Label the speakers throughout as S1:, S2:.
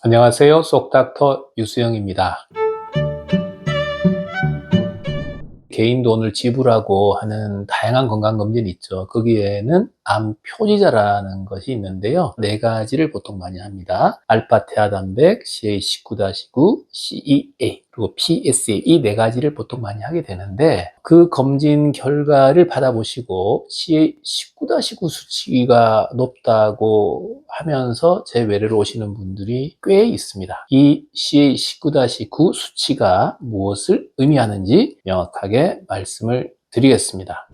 S1: 안녕하세요. 속닥터 유수영입니다. 개인 돈을 지불하고 하는 다양한 건강검진이 있죠. 거기에는 암 표지자라는 것이 있는데요. 네 가지를 보통 많이 합니다. 알파-태아 단백, CA19-9, CEA, 그리고 PSA 이 네 가지를 보통 많이 하게 되는데 그 검진 결과를 받아보시고 CA19-9 수치가 높다고 하면서 제 외래로 오시는 분들이 꽤 있습니다. 이 CA19-9 수치가 무엇을 의미하는지 명확하게 말씀을 드리겠습니다.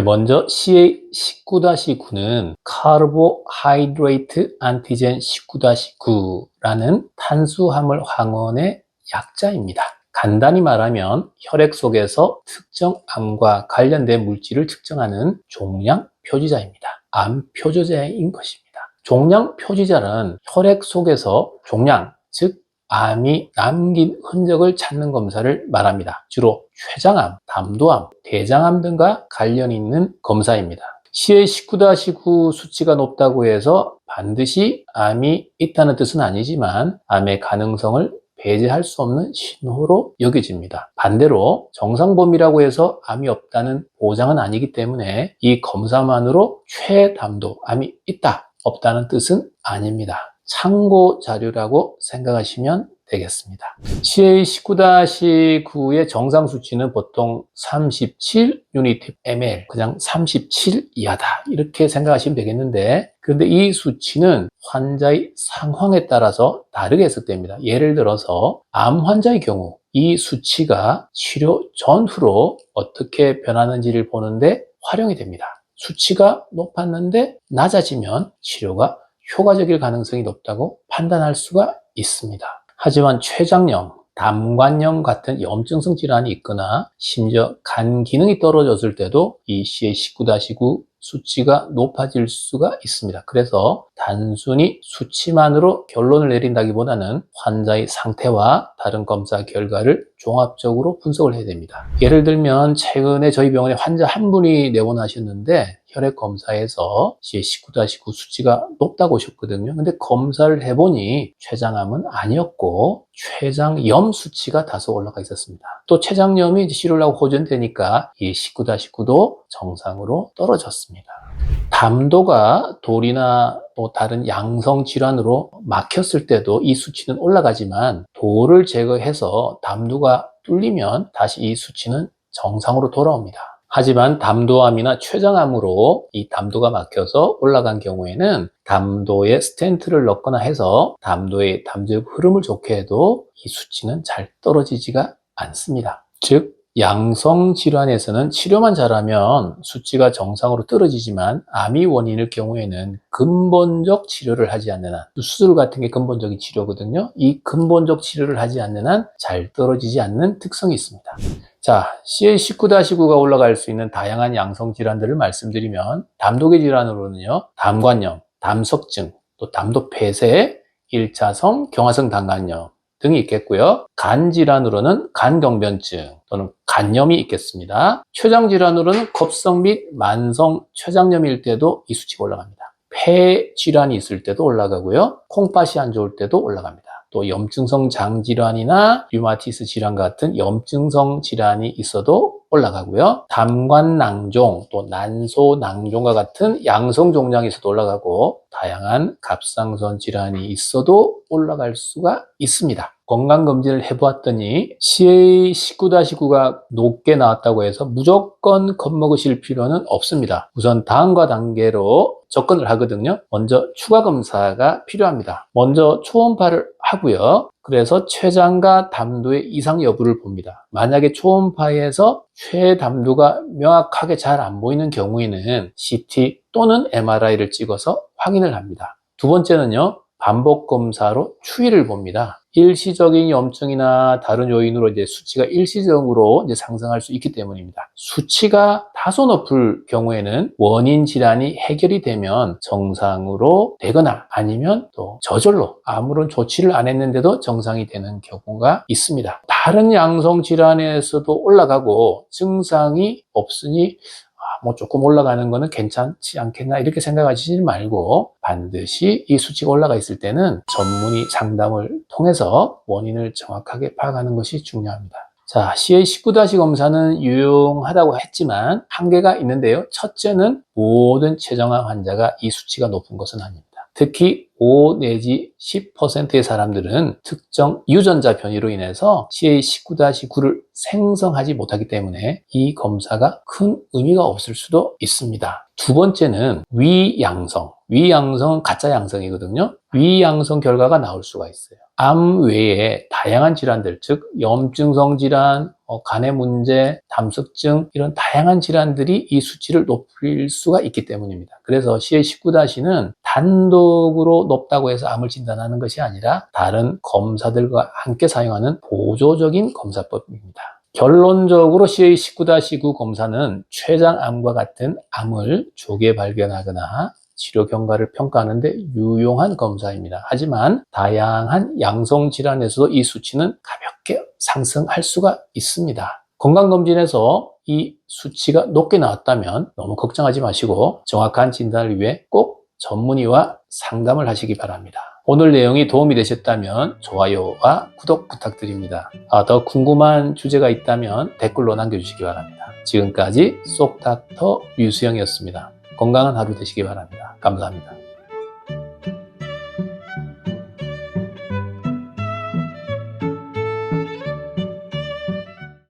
S1: 먼저 CA19-9는 Carbohydrate Antigen 19-9라는 탄수화물 황원의 약자입니다. 간단히 말하면 혈액 속에서 특정 암과 관련된 물질을 측정하는 종양 표지자입니다. 암 표지자인 것입니다. 종양 표지자는 혈액 속에서 종양, 즉 암이 남긴 흔적을 찾는 검사를 말합니다. 주로 췌장암, 담도암, 대장암 등과 관련 있는 검사입니다. CA19-9 수치가 높다고 해서 반드시 암이 있다는 뜻은 아니지만 암의 가능성을 배제할 수 없는 신호로 여겨집니다. 반대로 정상 범위라고 해서 암이 없다는 보장은 아니기 때문에 이 검사만으로 최담도 암이 있다, 없다는 뜻은 아닙니다. 참고 자료라고 생각하시면 되겠습니다. CA19-9의 정상 수치는 보통 37 유니트 ml, 그냥 37 이하다 이렇게 생각하시면 되겠는데, 그런데 이 수치는 환자의 상황에 따라서 다르게 해석됩니다. 예를 들어서 암 환자의 경우 이 수치가 치료 전후로 어떻게 변하는지를 보는데 활용이 됩니다. 수치가 높았는데 낮아지면 치료가 효과적일 가능성이 높다고 판단할 수가 있습니다. 하지만 췌장염, 담관염 같은 염증성 질환이 있거나 심지어 간 기능이 떨어졌을 때도 이 CA19-9 수치가 높아질 수가 있습니다. 그래서 단순히 수치만으로 결론을 내린다기보다는 환자의 상태와 다른 검사 결과를 종합적으로 분석을 해야 됩니다. 예를 들면 최근에 저희 병원에 환자 한 분이 내원하셨는데 혈액 검사에서 CA19-9 수치가 높다고 오셨거든요. 근데 검사를 해보니 췌장암은 아니었고 췌장염 수치가 다소 올라가 있었습니다. 또 췌장염이 치료를 하고 호전되니까 이 19-9도 정상으로 떨어졌습니다. 담도가 돌이나 또 다른 양성 질환으로 막혔을 때도 이 수치는 올라가지만 돌을 제거해서 담도가 뚫리면 다시 이 수치는 정상으로 돌아옵니다. 하지만 담도암이나 췌장암으로 이 담도가 막혀서 올라간 경우에는 담도에 스텐트를 넣거나 해서 담도의 담즙 흐름을 좋게 해도 이 수치는 잘 떨어지지가 않습니다. 즉 양성 질환에서는 치료만 잘하면 수치가 정상으로 떨어지지만 암이 원인일 경우에는 근본적 치료를 하지 않는 한, 수술 같은 게 근본적인 치료거든요. 이 근본적 치료를 하지 않는 한 잘 떨어지지 않는 특성이 있습니다. 자, CA19-9가 올라갈 수 있는 다양한 양성 질환들을 말씀드리면 담독의 질환으로는요, 담관염, 담석증, 또 담도 폐쇄, 1차성 경화성 당간염 등이 있겠고요. 간 질환으로는 간경변증 또는 간염이 있겠습니다. 췌장 질환으로는 급성 및 만성 췌장염일 때도 이 수치가 올라갑니다. 폐 질환이 있을 때도 올라가고요. 콩팥이 안 좋을 때도 올라갑니다. 또 염증성 장질환이나 류마티스 질환 같은 염증성 질환이 있어도 올라가고요. 담관낭종, 또 난소낭종과 같은 양성 종양이 있어도 올라가고 다양한 갑상선 질환이 있어도 올라갈 수가 있습니다. 건강검진을 해보았더니 CA19-9가 높게 나왔다고 해서 무조건 겁먹으실 필요는 없습니다. 우선 다음과 단계로 접근을 하거든요. 먼저 추가 검사가 필요합니다. 먼저 초음파를 하고요. 그래서 췌장과 담도의 이상 여부를 봅니다. 만약에 초음파에서 췌담도가 명확하게 잘 안 보이는 경우에는 CT 또는 MRI를 찍어서 확인을 합니다. 두 번째는요, 반복 검사로 추이를 봅니다. 일시적인 염증이나 다른 요인으로 이제 수치가 일시적으로 이제 상승할 수 있기 때문입니다. 수치가 다소 높을 경우에는 원인 질환이 해결이 되면 정상으로 되거나 아니면 또 저절로 아무런 조치를 안 했는데도 정상이 되는 경우가 있습니다. 다른 양성 질환에서도 올라가고 증상이 없으니 뭐 조금 올라가는 거는 괜찮지 않겠나 이렇게 생각하시지 말고 반드시 이 수치가 올라가 있을 때는 전문의 상담을 통해서 원인을 정확하게 파악하는 것이 중요합니다. 자, CA19- 검사는 유용하다고 했지만 한계가 있는데요. 첫째는 모든 췌장암 환자가 이 수치가 높은 것은 아닙니다. 특히 5 내지 10%의 사람들은 특정 유전자 변이로 인해서 CA19-9를 생성하지 못하기 때문에 이 검사가 큰 의미가 없을 수도 있습니다. 두 번째는 위양성. 위양성은 가짜 양성이거든요. 위양성 결과가 나올 수가 있어요. 암 외에 다양한 질환들, 즉 염증성 질환, 간의 문제, 담석증 이런 다양한 질환들이 이 수치를 높일 수가 있기 때문입니다. 그래서 CA19-는 단독으로 높다고 해서 암을 진단하는 것이 아니라 다른 검사들과 함께 사용하는 보조적인 검사법입니다. 결론적으로 CA19-9 검사는 췌장암과 같은 암을 조기에 발견하거나 치료 경과를 평가하는 데 유용한 검사입니다. 하지만 다양한 양성 질환에서도 이 수치는 가볍게 상승할 수가 있습니다. 건강검진에서 이 수치가 높게 나왔다면 너무 걱정하지 마시고 정확한 진단을 위해 꼭 전문의와 상담을 하시기 바랍니다. 오늘 내용이 도움이 되셨다면 좋아요와 구독 부탁드립니다. 더 궁금한 주제가 있다면 댓글로 남겨주시기 바랍니다. 지금까지 쏙닥터 류수영이었습니다. 건강한 하루 되시기 바랍니다. 감사합니다.